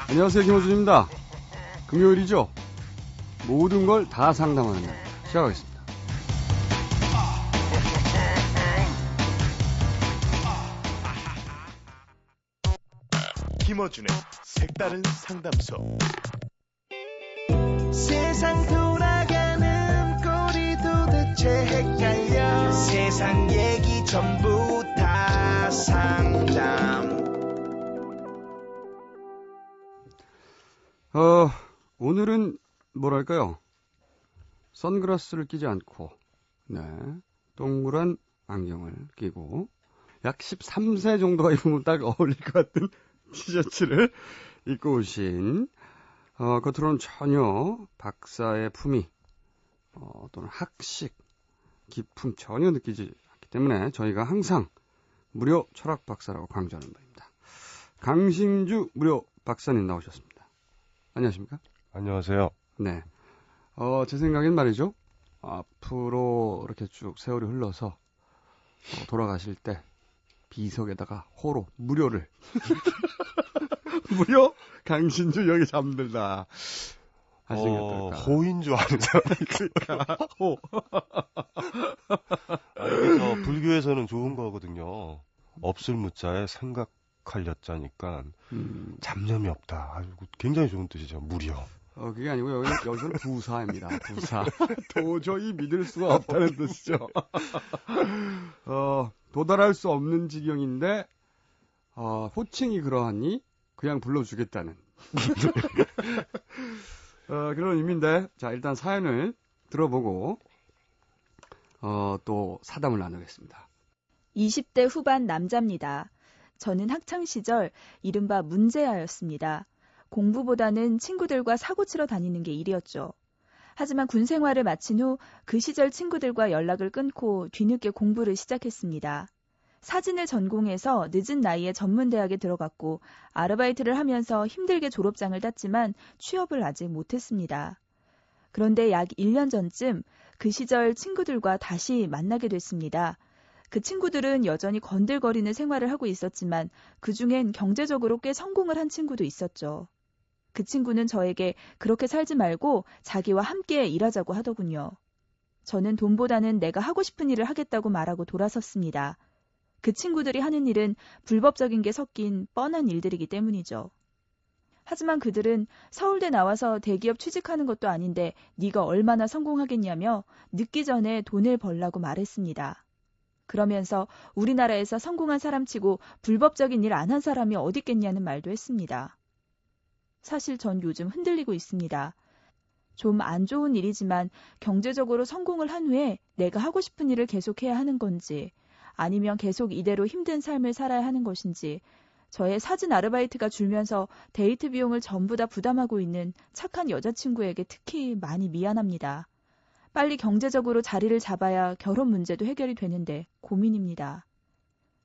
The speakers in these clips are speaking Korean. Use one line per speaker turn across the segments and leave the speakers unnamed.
안녕하세요, 김호준입니다. 금요일이죠? 모든 걸 다 상담하는 날 시작하겠습니다.
김어준의 색다른 상담소. 세상 돌아가는 꼴이 도대체 헷갈려. 세상 얘기 전부 다 상담.
오늘은 뭐랄까요? 선글라스를 끼지 않고, 동그란 안경을 끼고, 약 13세 정도가 입으면 딱 어울릴 것 같은 티셔츠를 입고 오신, 겉으로는 전혀 박사의 품위, 또는 학식, 기품 전혀 느끼지 않기 때문에 저희가 항상 무료 철학 박사라고 강조하는 바입니다. 강신주 무료 박사님 나오셨습니다. 안녕하십니까?
안녕하세요.
네. 제 생각엔 말이죠. 앞으로 이렇게 쭉 세월이 흘러서 돌아가실 때 비석에다가 호로 무료를 무료 강신주 여기 잠들다 하시는 게 어떨까?
호인 줄 아는 사람이
그러니까 호.
이게 저 불교에서는 좋은 거거든요. 없을 무자에 생각할 여자니까 잡념이 없다. 아주 굉장히 좋은 뜻이죠. 무료.
그게 아니고 여기서는 부사입니다. 부사. 도저히 믿을 수가 없다는 뜻이죠. 도달할 수 없는 지경인데 호칭이 그러하니 그냥 불러주겠다는 그런 의미인데, 자, 일단 사연을 들어보고 또 사담을 나누겠습니다.
20대 후반 남자입니다. 저는 학창시절 이른바 문제아였습니다. 공부보다는 친구들과 사고치러 다니는 게 일이었죠. 하지만 군 생활을 마친 후 그 시절 친구들과 연락을 끊고 뒤늦게 공부를 시작했습니다. 사진을 전공해서 늦은 나이에 전문대학에 들어갔고 아르바이트를 하면서 힘들게 졸업장을 땄지만 취업을 아직 못했습니다. 그런데 약 1년 전쯤 그 시절 친구들과 다시 만나게 됐습니다. 그 친구들은 여전히 건들거리는 생활을 하고 있었지만 그중엔 경제적으로 꽤 성공을 한 친구도 있었죠. 그 친구는 저에게 그렇게 살지 말고 자기와 함께 일하자고 하더군요. 저는 돈보다는 내가 하고 싶은 일을 하겠다고 말하고 돌아섰습니다. 그 친구들이 하는 일은 불법적인 게 섞인 뻔한 일들이기 때문이죠. 하지만 그들은 서울대 나와서 대기업 취직하는 것도 아닌데 네가 얼마나 성공하겠냐며 늦기 전에 돈을 벌라고 말했습니다. 그러면서 우리나라에서 성공한 사람치고 불법적인 일 안 한 사람이 어디 있겠냐는 말도 했습니다. 사실 전 요즘 흔들리고 있습니다. 좀 안 좋은 일이지만 경제적으로 성공을 한 후에 내가 하고 싶은 일을 계속해야 하는 건지 아니면 계속 이대로 힘든 삶을 살아야 하는 것인지 저의 사진 아르바이트가 줄면서 데이트 비용을 전부 다 부담하고 있는 착한 여자친구에게 특히 많이 미안합니다. 빨리 경제적으로 자리를 잡아야 결혼 문제도 해결이 되는데 고민입니다.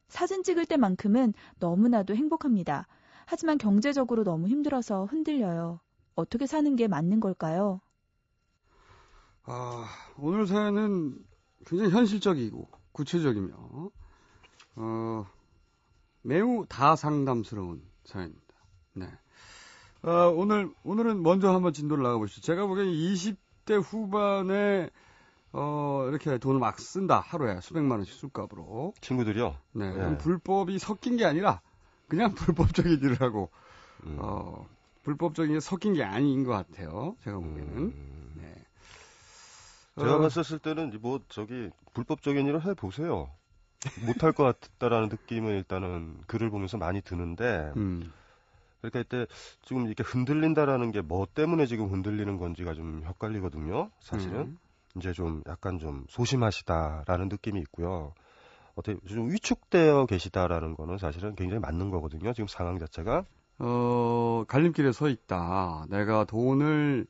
사진 찍을 때만큼은 너무나도 행복합니다. 하지만 경제적으로 너무 힘들어서 흔들려요. 어떻게 사는 게 맞는 걸까요?
오늘 사연은 굉장히 현실적이고 구체적이며 매우 다상담스러운 사연입니다. 네. 오늘은 먼저 한번 진도를 나가보시죠. 제가 보기엔 20대 후반에 이렇게 돈을 막 쓴다. 하루에 수백만 원씩 술값으로.
친구들이요?
네. 불법이 섞인 게 아니라 그냥 불법적인 일을 하고 불법적인 게 섞인 게 아닌 것 같아요. 제가 보기에는. 네.
제가 봤었을 때는 불법적인 일을 해보세요. 못할 것 같다라는 느낌은 일단은 글을 보면서 많이 드는데 그러니까 이때 지금 이렇게 흔들린다라는 게 뭐 때문에 지금 흔들리는 건지가 좀 헷갈리거든요. 사실은 이제 좀 약간 좀 소심하시다라는 느낌이 있고요. 어떻게 좀 위축되어 계시다라는 거는 사실은 굉장히 맞는 거거든요. 지금 상황 자체가.
갈림길에 서 있다. 내가 돈을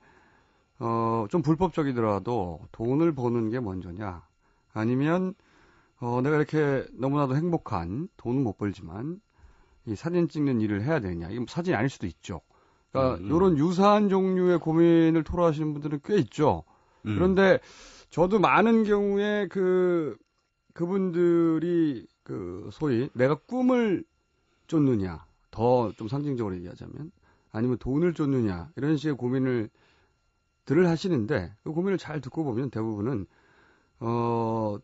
좀 불법적이더라도 돈을 버는 게 먼저냐? 아니면 내가 이렇게 너무나도 행복한 돈은 못 벌지만 이 사진 찍는 일을 해야 되냐? 이건 사진이 아닐 수도 있죠. 그러니까 이런 유사한 종류의 고민을 토로하시는 분들은 꽤 있죠. 그런데 저도 많은 경우에 그분들이 소위 내가 꿈을 쫓느냐, 더 좀 상징적으로 얘기하자면, 아니면 돈을 쫓느냐, 이런 식의 고민을 하시는데, 그 고민을 잘 듣고 보면 대부분은,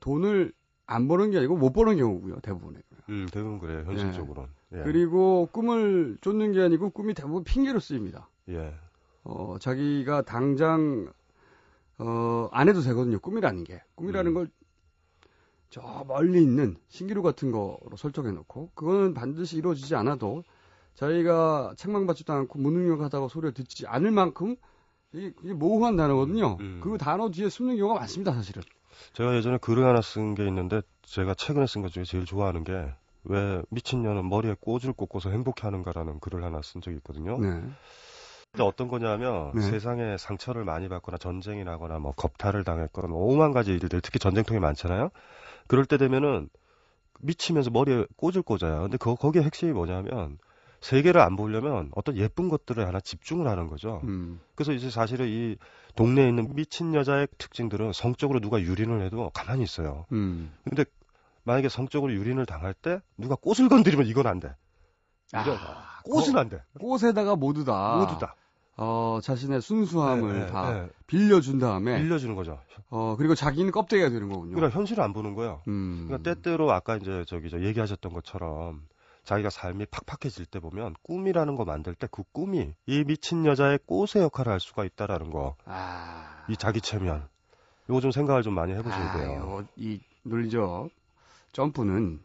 돈을 안 버는 게 아니고 못 버는 경우고요, 대부분은.
대부분 그래요, 현실적으로는. 예.
그리고 꿈을 쫓는 게 아니고 꿈이 대부분 핑계로 쓰입니다.
예.
자기가 당장, 안 해도 되거든요, 꿈이라는 게. 꿈이라는 걸 저 멀리 있는 신기루 같은 거로 설정해 놓고, 그거는 반드시 이루어지지 않아도 자기가 책망받지도 않고 무능력하다고 소리를 듣지 않을 만큼 이게 모호한 단어거든요. 그 단어 뒤에 숨는 경우가 많습니다, 사실은.
제가 예전에 글을 하나 쓴 게 있는데, 제가 최근에 쓴 것 중에 제일 좋아하는 게, 왜 미친년은 머리에 꽂을 꽂고서 행복해하는가라는 글을 하나 쓴 적이 있거든요.
네.
근데 어떤 거냐면,
네.
세상에 상처를 많이 받거나 전쟁이 나거나 뭐 겁탈을 당했거나 뭐 오만 가지 일들, 특히 전쟁통이 많잖아요. 그럴 때 되면은 미치면서 머리에 꽂을 꽂아요. 근데 거기에 핵심이 뭐냐면, 세계를 안 보려면 어떤 예쁜 것들을 하나 집중을 하는 거죠. 그래서 이제 사실은 이 동네에 있는 미친 여자의 특징들은 성적으로 누가 유린을 해도 가만히 있어요. 근데 만약에 성적으로 유린을 당할 때 누가 꽃을 건드리면 이건 안 돼. 꽃은 안 돼.
꽃에다가 모두 다. 자신의 순수함을 다 빌려준 다음에.
빌려주는 거죠.
그리고 자기는 껍데기가 되는 거군요.
그러니까 현실을 안 보는 거예요. 그러니까 때때로 아까 이제 얘기하셨던 것처럼 자기가 삶이 팍팍해질 때 보면 꿈이라는 거 만들 때 그 꿈이 이 미친 여자의 꽃의 역할을 할 수가 있다라는 거. 이 자기 체면. 이거 좀 생각을 좀 많이 해보셔야 돼요.
이 논리적 점프는,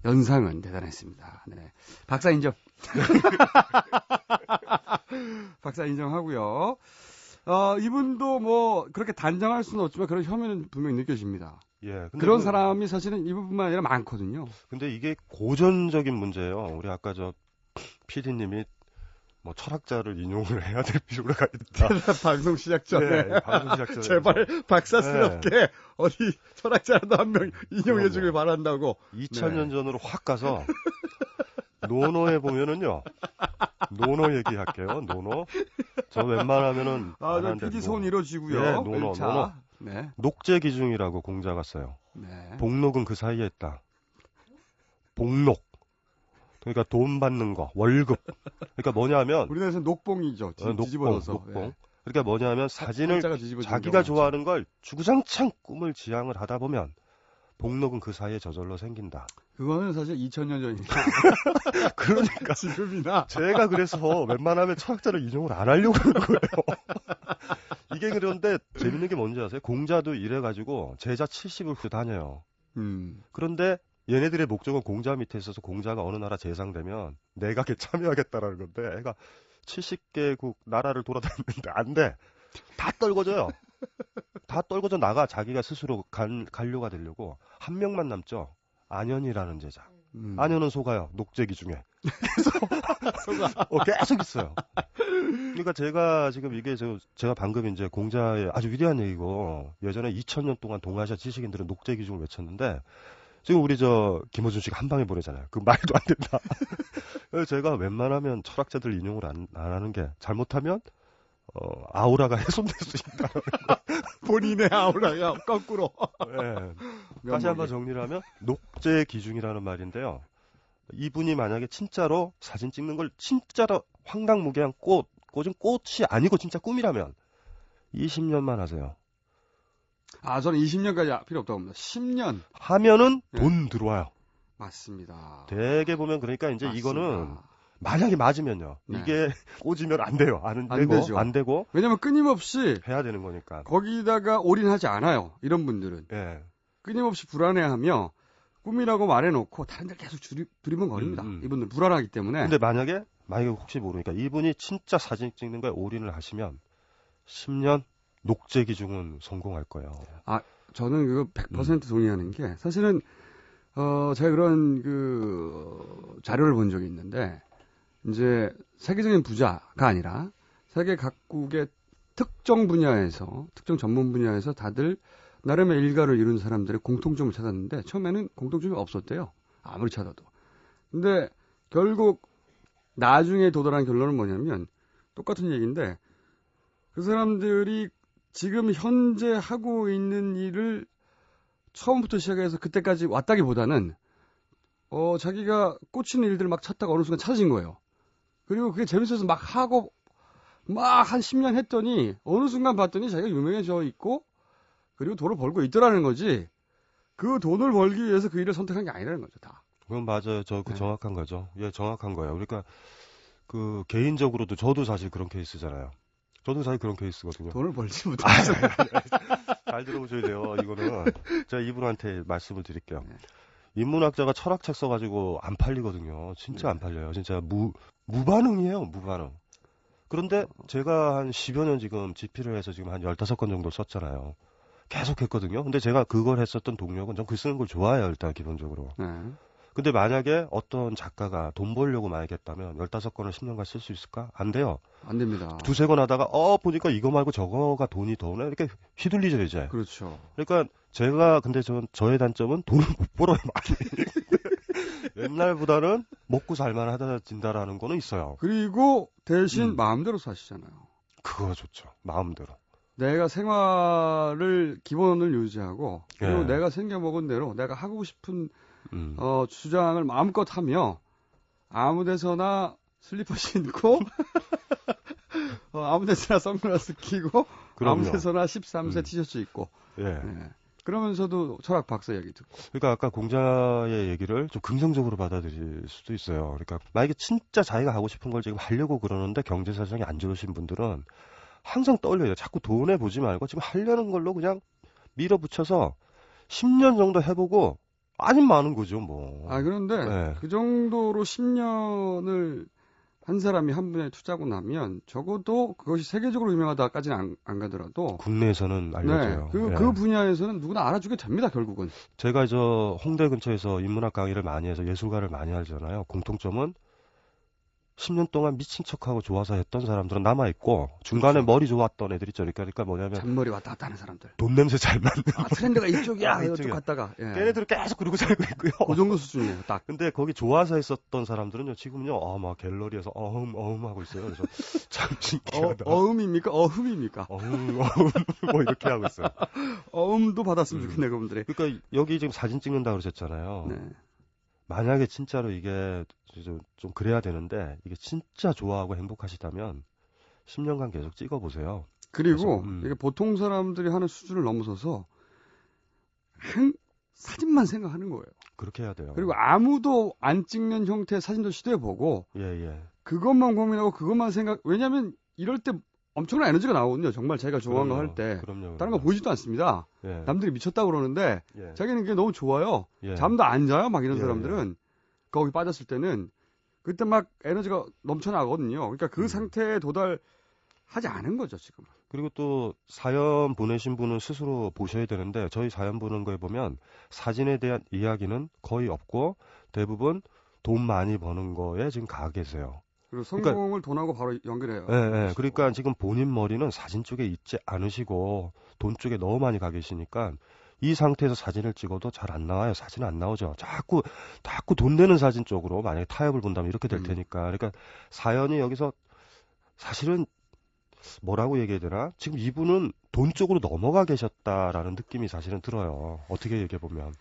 연상은 대단했습니다. 네. 박사 인정. 박사 인정하고요. 이분도 뭐 그렇게 단정할 수는 없지만 그런 혐의는 분명히 느껴집니다.
예, 근데
그런 사람이 사실은 이분뿐만 아니라 많거든요.
근데 이게 고전적인 문제예요. 우리 아까 PD님이 뭐 철학자를 인용을 해야 될 필요가 있다.
방송 시작 전에.
네, 방송 시작 전에.
제발 박사스럽게 어디 철학자라도 한 명 인용해 주길 바란다고.
2000년 전으로 확 가서 노노에 보면은요. 노노 얘기할게요. 노노. 저 웬만하면은
저 PD 손 이뤄지고요.
네, 노노.
네.
녹제 기중이라고 공자가 써요.
네.
복록은 그 사이에 있다. 복록. 그러니까 돈 받는 거, 월급. 그러니까 뭐냐면
우리나라에서는 녹봉이죠. 뒤집어서.
녹봉.
네.
그러니까 뭐냐면 사진을 자기가 좋아하는 걸 주구장창 꿈을 지향을 하다 보면 복록은 그 사이에 저절로 생긴다.
그거는 사실 2000년 전이니까.
그러니까
지금이나.
제가 그래서 웬만하면 철학자를 인용을 안 하려고 그러는 거예요. 이게 그런데 재밌는 게 뭔지 아세요? 공자도 이래가지고 제자 70을 다녀요. 그런데 얘네들의 목적은 공자 밑에 있어서 공자가 어느 나라 재상되면 내각에 참여하겠다라는 건데 애가 70개국 나라를 돌아다니는데 안 돼. 다 떨궈져요. 다 떨궈져 나가 자기가 스스로 관료가 되려고 한 명만 남죠. 안현이라는 제자. 안현은 속아요. 녹제기 중에. 그래서 계속 있어요. 그러니까 제가 지금 이게 제가 방금 이제 공자의 아주 위대한 얘기고 예전에 2000년 동안 동아시아 지식인들은 녹제기 중을 외쳤는데 지금 우리 김호준 씨가 한 방에 보내잖아요. 그 말도 안 된다. 그래서 제가 웬만하면 철학자들 인용을 안 하는 게 잘못하면 아우라가 훼손될 수 있다는 거.
본인의 아우라가 거꾸로.
네. 다시 한번 정리를 하면 녹제 기중이라는 말인데요. 이분이 만약에 진짜로 사진 찍는 걸 진짜로 황당무계한 꽂은 꽃이 아니고 진짜 꿈이라면 20년만 하세요.
저는 20년까지 필요 없다고 봅니다. 10년
하면은 돈 들어와요.
맞습니다.
대개 보면 그러니까 이제
맞습니다.
이거는 만약에 맞으면요.
네.
이게 꽂으면 안 돼요. 안 되고.
왜냐면 끊임없이
해야 되는 거니까.
거기다가 올인하지 않아요. 이런 분들은.
예.
끊임없이 불안해하며 꿈이라고 말해놓고 다른 데 계속 두리번거립니다. 이분들 불안하기 때문에.
근데 만약에 혹시 모르니까 이분이 진짜 사진 찍는 거에 올인을 하시면 10년 녹제 기중은 성공할 거예요.
저는 그거 100% 동의하는 게 사실은 제가 그런 자료를 본 적이 있는데 이제 세계적인 부자가 아니라 세계 각국의 특정 전문 분야에서 다들 나름의 일가를 이룬 사람들의 공통점을 찾았는데 처음에는 공통점이 없었대요. 아무리 찾아도. 근데 결국 나중에 도달한 결론은 뭐냐면 똑같은 얘기인데 그 사람들이 지금 현재 하고 있는 일을 처음부터 시작해서 그때까지 왔다기보다는 자기가 꽂히는 일들을 막 찾다가 어느 순간 찾아진 거예요. 그리고 그게 재밌어서 막 하고 막 한 10년 했더니 어느 순간 봤더니 자기가 유명해져 있고 그리고 돈을 벌고 있더라는 거지. 그 돈을 벌기 위해서 그 일을 선택한 게 아니라는 거죠, 다.
그건 맞아요. 그
네.
정확한 거죠. 예, 정확한 거예요. 그러니까 그 개인적으로도 저도 사실 그런 케이스잖아요. 저도 사실 그런 케이스거든요.
돈을 벌지 못해서.
잘 들어보셔야 돼요. 이거는 제가 이분한테 말씀을 드릴게요.
네.
인문학자가 철학책 써가지고 안 팔리거든요. 진짜
네.
안 팔려요. 진짜 무반응이에요. 무반응. 그런데 제가 한 10여 년 지금 집필을 해서 지금 한 15권 정도 썼잖아요. 계속 했거든요. 근데 제가 그걸 했었던 동력은 전 글 쓰는 걸 좋아해요. 일단 기본적으로.
네.
근데 만약에 어떤 작가가 돈 벌려고 만약에 했다면 15권을 10년간 쓸 수 있을까? 안 돼요.
안 됩니다.
두세 권 하다가 보니까 이거 말고 저거가 돈이 더 오네. 이렇게 휘둘리죠, 이제.
그렇죠.
그러니까 근데 저의 단점은 돈을 못 벌어요, 많이. 옛날보다는 먹고 살만 하다진다라는 거는 있어요.
그리고 대신 마음대로 사시잖아요.
그거 좋죠. 마음대로.
내가 생활을 기본을 유지하고 그리고
예.
내가 생겨먹은 대로 내가 하고 싶은
음.
주장을 마음껏 하며 아무 데서나 슬리퍼 신고 아무 데서나 선글라스 끼고
그럼요.
아무 데서나 13세 티셔츠 입고
예.
예. 그러면서도 철학 박사 얘기 듣고
그러니까 아까 공자의 얘기를 좀 긍정적으로 받아들일 수도 있어요. 그러니까 만약에 진짜 자기가 하고 싶은 걸 지금 하려고 그러는데 경제 사정이 안 좋으신 분들은 항상 떨려요. 자꾸 돈에 보지 말고 지금 하려는 걸로 그냥 밀어붙여서 10년 정도 해보고 아니면 마는 거죠, 뭐.
그런데
네.
그 정도로 10년을 한 사람이 한 분야에 투자하고 나면 적어도 그것이 세계적으로 유명하다까지는 안 가더라도
국내에서는 알려져요.
네,
예.
그 분야에서는 누구나 알아주게 됩니다, 결국은.
제가 홍대 근처에서 인문학 강의를 많이 해서 예술가를 많이 하잖아요. 공통점은 10년 동안 미친 척하고 좋아서 했던 사람들은 남아있고 중간에
그렇죠.
머리 좋았던 애들 있죠. 그러니까 뭐냐면
잔머리 왔다 갔다 하는 사람들.
돈 냄새 잘 맡는
트렌드가 이쪽이야. 이쪽
이쪽이야.
갔다가. 예.
걔네들은 계속 그러고 살고 있고요.
그 정도 수준이에요, 딱.
근데 거기 좋아서 했었던 사람들은요, 지금요, 막 갤러리에서 어흠 하고 있어요. 그래서 참 신기하다.
어음입니까? 어흠입니까?
어흠, 뭐 이렇게 하고 있어요.
어음도 받았으면 좋겠네, 그분들이.
그러니까 여기 지금 사진 찍는다 그러셨잖아요.
네.
만약에 진짜로 이게 좀 그래야 되는데, 이게 진짜 좋아하고 행복하시다면, 10년간 계속 찍어보세요.
그리고
그래서,
이게 보통 사람들이 하는 수준을 넘어서서 사진만 생각하는 거예요.
그렇게 해야 돼요.
그리고 아무도 안 찍는 형태의 사진도 시도해보고
예.
그것만 고민하고 그것만 왜냐하면 이럴 때 엄청난 에너지가 나오거든요. 정말 자기가 좋아하는 거 할 때.
그럼요.
다른 거 보이지도 않습니다.
예.
남들이 미쳤다고 그러는데
예.
자기는 그게 너무 좋아요.
예.
잠도 안 자요. 막 이런
예,
사람들은 거기 빠졌을 때는 그때 막 에너지가 넘쳐나거든요. 그러니까 그 상태에 도달하지 않은 거죠, 지금.
그리고 또 사연 보내신 분은 스스로 보셔야 되는데 저희 사연 보는 거에 보면 사진에 대한 이야기는 거의 없고 대부분 돈 많이 버는 거에 지금 가 계세요.
그리고 성공을 돈하고 바로 연결해요.
예. 그러니까 지금 본인 머리는 사진 쪽에 있지 않으시고 돈 쪽에 너무 많이 가 계시니까 이 상태에서 사진을 찍어도 잘 안 나와요. 사진 안 나오죠. 자꾸 돈 되는 사진 쪽으로 만약에 타협을 본다면 이렇게 될 테니까. 그러니까 사연이 여기서 사실은 뭐라고 얘기해야 되나? 지금 이분은 돈 쪽으로 넘어가 계셨다라는 느낌이 사실은 들어요. 어떻게 얘기해 보면.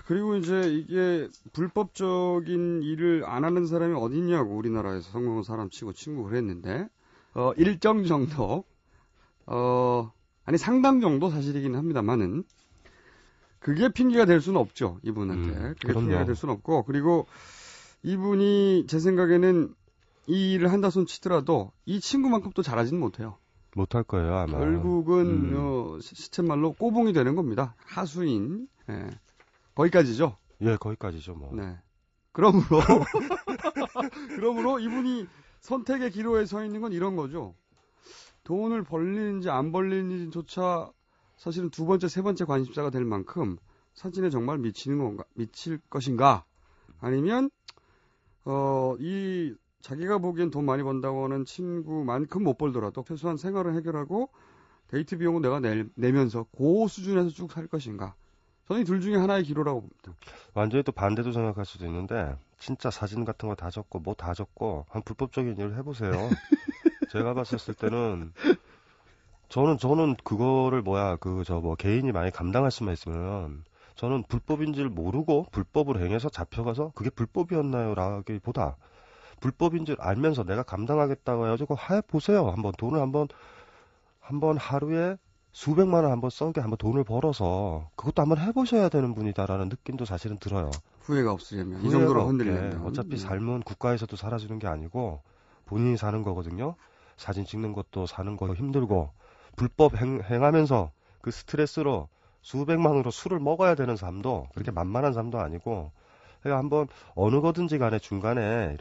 그리고 이제 이게 불법적인 일을 안 하는 사람이 어디 있냐고 우리나라에서 성공한 사람 치고 친구 그랬는데, 일정 정도, 상당 정도 사실이긴 합니다만은, 그게 핑계가 될 수는 없죠, 이분한테. 그게
그럼요.
핑계가 될 수는 없고, 그리고 이분이 제 생각에는 이 일을 한다 손 치더라도 이 친구만큼 또 잘하지는 못해요.
못할 거예요, 아마.
결국은 시쳇말로 꼬봉이 되는 겁니다. 하수인. 예. 거기까지죠.
예, 거기까지죠, 뭐.
네. 그러므로 이분이 선택의 기로에 서 있는 건 이런 거죠. 돈을 벌리는지 안 벌리는지조차 사실은 두 번째, 세 번째 관심사가 될 만큼 사진에 정말 미칠 것인가? 아니면 이 자기가 보기엔 돈 많이 번다고 하는 친구만큼 못 벌더라도 최소한 생활을 해결하고 데이트 비용은 내가 내면서 그 수준에서 쭉 살 것인가. 저는 이 둘 중에 하나의 기로라고 봅니다.
완전히 또 반대도 생각할 수도 있는데 진짜 사진 같은 거 다 적고 뭐 다 적고 한 불법적인 일을 해보세요. 제가 봤었을 때는 저는 그거를 개인이 만약에 감당할 수만 있으면 저는 불법인 줄 모르고 불법을 행해서 잡혀가서 그게 불법이었나요? 라기보다 불법인 줄 알면서 내가 감당하겠다고 해가지고 해보세요. 한번 돈을 한번 하루에 수백만 원 한번 써게 한번 돈을 벌어서 그것도 한번 해보셔야 되는 분이다라는 느낌도 사실은 들어요.
후회가 없으려면 이
후회가
정도로
없게.
흔들리면
어차피 삶은 국가에서도 살아주는 게 아니고 본인이 사는 거거든요. 사진 찍는 것도 사는 거 힘들고 불법 행하면서 그 스트레스로 수백만 원으로 술을 먹어야 되는 삶도 그렇게 만만한 삶도 아니고 그러니까 한번 어느 거든지 간에 중간에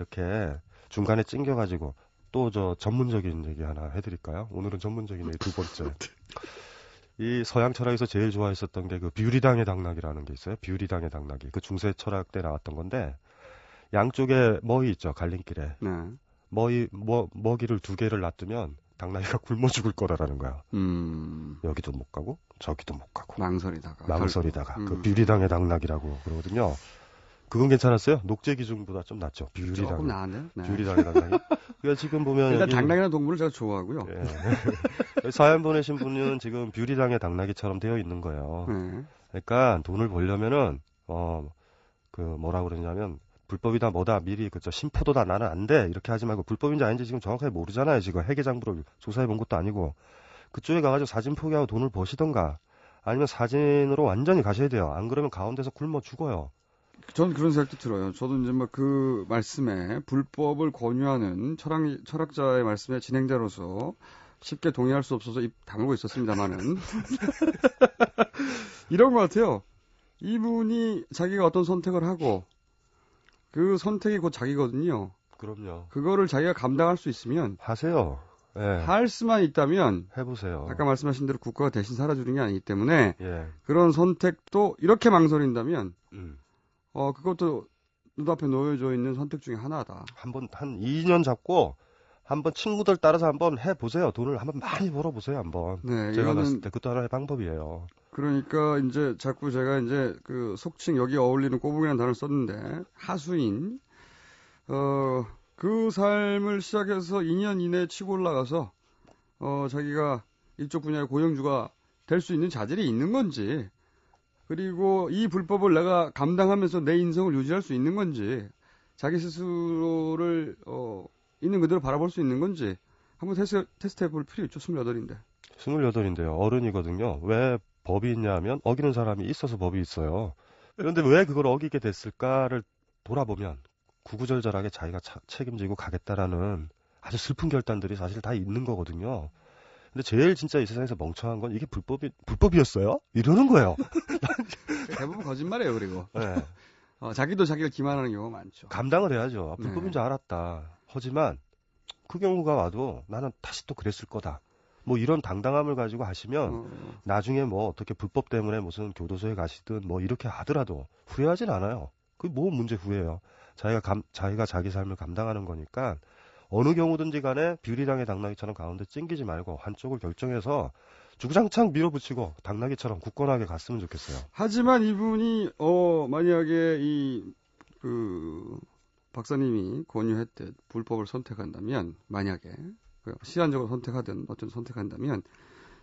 찡겨가지고 또 저 전문적인 얘기 하나 해드릴까요? 오늘은 전문적인 얘기 두 번째. 이 서양 철학에서 제일 좋아했었던 게 그 뷰리당의 당나귀라는 게 있어요. 뷰리당의 당나귀. 그 중세 철학 때 나왔던 건데 양쪽에 머위 있죠. 갈림길에.
네.
먹이를 두 개를 놔두면 당나귀가 굶어 죽을 거라는 거야. 여기도 못 가고 저기도 못 가고. 망설이다가. 그 뷰리당의 당나귀라고 그러거든요. 그건 괜찮았어요? 녹제기중보다 좀 낫죠.
조금 나은데요? 네.
뷰리당의 당나귀. 그러니까 지금 보면
일단
여기
당나귀라는 동물을 제가 좋아하고요.
예. 사연 보내신 분은 지금 뷰리당의 당나귀처럼 되어 있는 거예요.
네.
그러니까 돈을 벌려면은 뭐라 그러냐면 불법이다 뭐다 미리 그저 심포도다 나는 안 돼 이렇게 하지 말고 불법인지 아닌지 지금 정확하게 모르잖아요. 지금 회계장부를 조사해 본 것도 아니고 그쪽에 가가지고 사진 포기하고 돈을 버시던가 아니면 사진으로 완전히 가셔야 돼요. 안 그러면 가운데서 굶어 죽어요.
전 그런 생각도 들어요. 저도 이제 막 그 말씀에 불법을 권유하는 철학자의 말씀에 진행자로서 쉽게 동의할 수 없어서 입 다물고 있었습니다만은 이런 것 같아요. 이분이 자기가 어떤 선택을 하고 그 선택이 곧 자기거든요.
그럼요.
그거를 자기가 감당할 수 있으면
하세요. 예.
할 수만 있다면
해보세요.
아까 말씀하신 대로 국가가 대신 살아주는 게 아니기 때문에
예.
그런 선택도 이렇게 망설인다면 그것도 눈앞에 놓여져 있는 선택 중에 하나다.
한 2년 잡고 한번 친구들 따라서 한번 해보세요. 돈을 한번 많이 벌어보세요. 한번.
네,
제가
이거는
봤을 때 그것도 하나의 방법이에요.
그러니까 이제 자꾸 제가 이제 그 속칭 여기 어울리는 꼬북이라는 단어를 썼는데 하수인 그 삶을 시작해서 2년 이내에 치고 올라가서 자기가 이쪽 분야의 고용주가 될 수 있는 자질이 있는 건지 그리고 이 불법을 내가 감당하면서 내 인성을 유지할 수 있는 건지 자기 스스로를 있는 그대로 바라볼 수 있는 건지 한번 테스트 해볼 필요 있죠. 28인데.
28인데요. 어른이거든요. 왜 법이 있냐 하면 어기는 사람이 있어서 법이 있어요. 그런데 왜 그걸 어기게 됐을까를 돌아보면 구구절절하게 자기가 책임지고 가겠다라는 아주 슬픈 결단들이 사실 다 있는 거거든요. 근데 제일 진짜 이 세상에서 멍청한 건 이게 불법이었어요? 이러는 거예요.
대부분 거짓말이에요. 그리고
네.
자기도 자기를 기만하는 경우가 많죠.
감당을 해야죠. 불법인
네.
줄 알았다. 하지만 그 경우가 와도 나는 다시 또 그랬을 거다. 뭐 이런 당당함을 가지고 하시면 나중에 뭐 어떻게 불법 때문에 무슨 교도소에 가시든 뭐 이렇게 하더라도 후회하진 않아요. 그게 뭐 문제 후회해요. 자기가 자기 삶을 감당하는 거니까 어느 경우든지 간에 뷰리당의 당나귀처럼 가운데 찡기지 말고 한쪽을 결정해서 주구장창 밀어붙이고 당나귀처럼 굳건하게 갔으면 좋겠어요.
하지만 이분이 만약에 박사님이 권유했듯 불법을 선택한다면 만약에 시한적으로 선택하든 어떤 선택한다면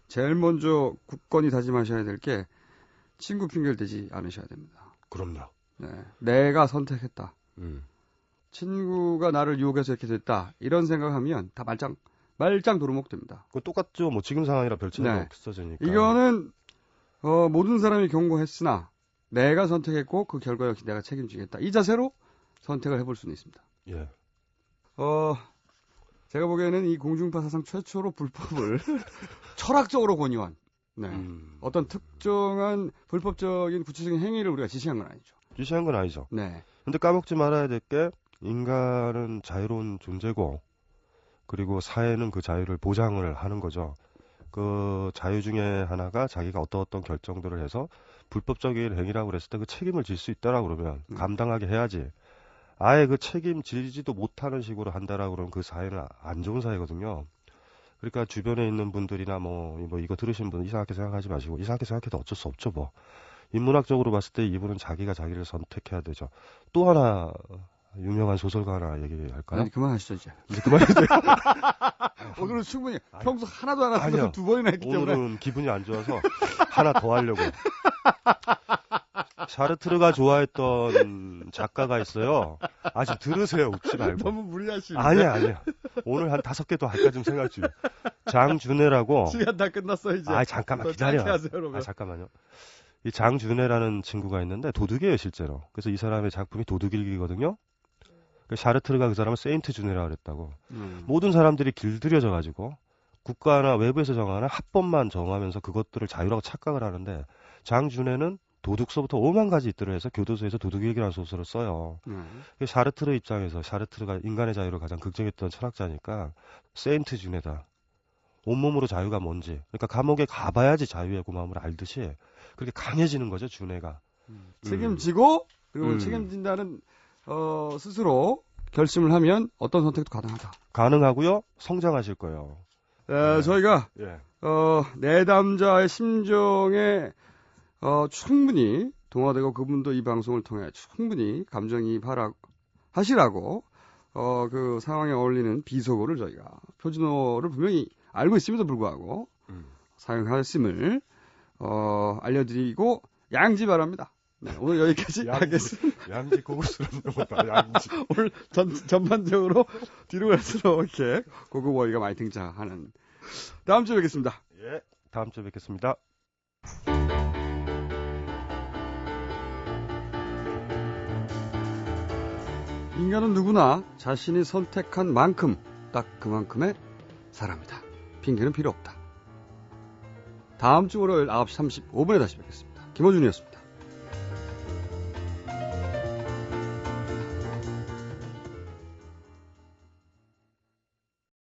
제일 먼저 굳건히 다짐하셔야 될 게 친구 핑계를 대지 않으셔야 됩니다.
그럼요.
네, 내가 선택했다. 친구가 나를 유혹해서 이렇게 됐다. 이런 생각하면 다 말짱 도루묵 됩니다.
그 똑같죠. 뭐 지금 상황이라 별 차이가
네.
없어지니까.
이거는 모든 사람이 경고했으나 내가 선택했고 그 결과 역시 내가 책임지겠다. 이 자세로 선택을 해볼 수는 있습니다.
예.
제가 보기에는 이 공중파 사상 최초로 불법을 철학적으로 권유한 어떤 특정한 불법적인 구체적인 행위를 우리가 지시한 건 아니죠.
지시한 건 아니죠.
네.
근데 까먹지 말아야 될 게 인간은 자유로운 존재고 그리고 사회는 그 자유를 보장을 하는 거죠. 그 자유 중에 하나가 자기가 어떤 결정들을 해서 불법적인 행위라고 그랬을 때 그 책임을 질 수 있다라고 그러면 감당하게 해야지. 아예 그 책임지지도 못하는 식으로 한다라고 그러면 그 사회는 안 좋은 사회거든요. 그러니까 주변에 있는 분들이나 뭐 이거 들으신 분 이상하게 생각하지 마시고 이상하게 생각해도 어쩔 수 없죠 뭐. 인문학적으로 봤을 때 이분은 자기가 자기를 선택해야 되죠. 또 하나 유명한 소설가 하나 얘기할까요?
아니, 그만하시죠, 이제.
이제 그만해도
오늘은 충분히 평소 하나도 안 하는
아니요.
것을 2번이나 했기 때문에.
오늘은 기분이 안 좋아서 하나 더 하려고. 샤르트르가 좋아했던 작가가 있어요. 좀 들으세요. 웃지 말고.
너무 무리하시는데.
아니야. 오늘 한 5개 더 할까 좀 생각 중. 장준혜라고.
시간 다 끝났어, 이제.
잠깐만
더
기다려.
짧게 하세요, 그러면.
잠깐만요. 이 장준혜라는 친구가 있는데 도둑이에요, 실제로. 그래서 이 사람의 작품이 도둑일기거든요. 샤르트르가 그 사람을 세인트 준혜라고 그랬다고. 모든 사람들이 길들여져 가지고 국가나 외부에서 정하는 합법만 정하면서 그것들을 자유라고 착각을 하는데 장준혜는 도둑서부터 5만 가지 있도록 해서 교도소에서 도둑일기라는 소설을 써요. 샤르트르 입장에서 샤르트르가 인간의 자유를 가장 걱정했던 철학자니까 세인트 준혜다. 온몸으로 자유가 뭔지. 그러니까 감옥에 가봐야지 자유의 고마움을 알듯이 그렇게 강해지는 거죠, 준혜가.
책임지고 그리고 책임진다는 스스로 결심을 하면 어떤 선택도 가능하다.
가능하고요. 성장하실 거예요.
저희가
예.
내담자의 심정에 충분히 동화되고 그분도 이 방송을 통해 충분히 감정이입하시라고 그 상황에 어울리는 비속어를 저희가 표준어를 분명히 알고 있음에도 불구하고 사용하였음을 알려드리고 양지 바랍니다. 네, 오늘 여기까지 하겠습니다.
양지 고급스러운 용어다. 양지.
오늘 전반적으로 뒤로 갈수록 이렇게 고급 어휘가 많이 등장하는 다음 주에 뵙겠습니다.
예. 다음 주에 뵙겠습니다.
인간은 누구나 자신이 선택한 만큼 딱 그만큼의 사람이다. 핑계는 필요 없다. 다음 주 월요일 9시 35분에 다시 뵙겠습니다. 김호준이었습니다.